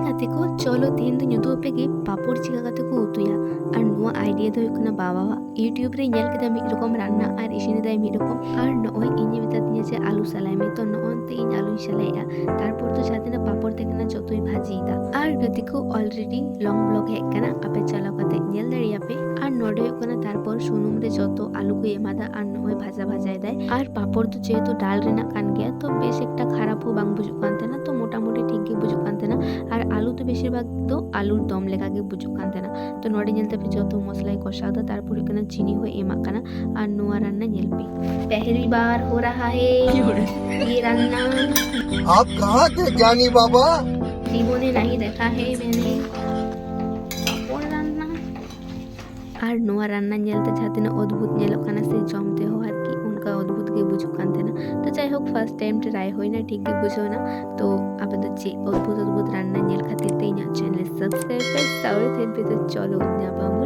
गाते को चलो तीन दिन युद्ध पे गे पापड़ चिका गाते को उतुया और नुआ आइडिया दो हुकना बाबा यूट्यूब रे नेल केदा मिद रकम रान्ना और इसिन दाय मिद रकम और नय इᱧ मेता दिया जे आलू सालाय मे तो नअनते इᱧ आलू सालाया तारपर तो साथेना पापड़ तेकना जतोई भाजीदा और गाते को ऑलरेडी लॉन्ग ब्लॉग है कना आपे चलाव काते नेल दाड़िया पे और नोडे हुकना तारपर सुनुम रे जतो आलू को एमादा और नय भाजा भाजाय दाय और पापड़ तो जेहेतु डाल रेना कान गया तो बेश एकटा खराब हो बांग बुजुक कानते ना तो मोटामुटी ठीक गे बुजुक कानते ना और आलू तो बेशिरभाग तो आलूर दम लेका गे बुजुक कानते ना तो नोडे नेलते पे जतो मसलाई कषाव दा तारपर हुकना चीनी हो एमा काना और नुआ रान्ना नेल पे पहली बार हो रहा है ये रान्ना। आप कहाँ थे जानी बाबा? जीवने नहीं देखा है मैंने पापड़ रान्ना और नुआ रान्ना नेलते जाते ना अद्भुत नेलोग काना से जमते हो और कि उनका अद्भुत गे बुजुक कानते ना तो যাই হোক ফার্স্ট টাইম ট্রাই হয় না ঠিক গে বুঝো না তো আপাতত যে অদ্ভুত অদ্ভুত রান্না নেল খাতে ইᱧᱟᱹᱜ চ্যানেল সাবস্ক্রাইব করে সাউরে থেন পেতে চলো না পাবো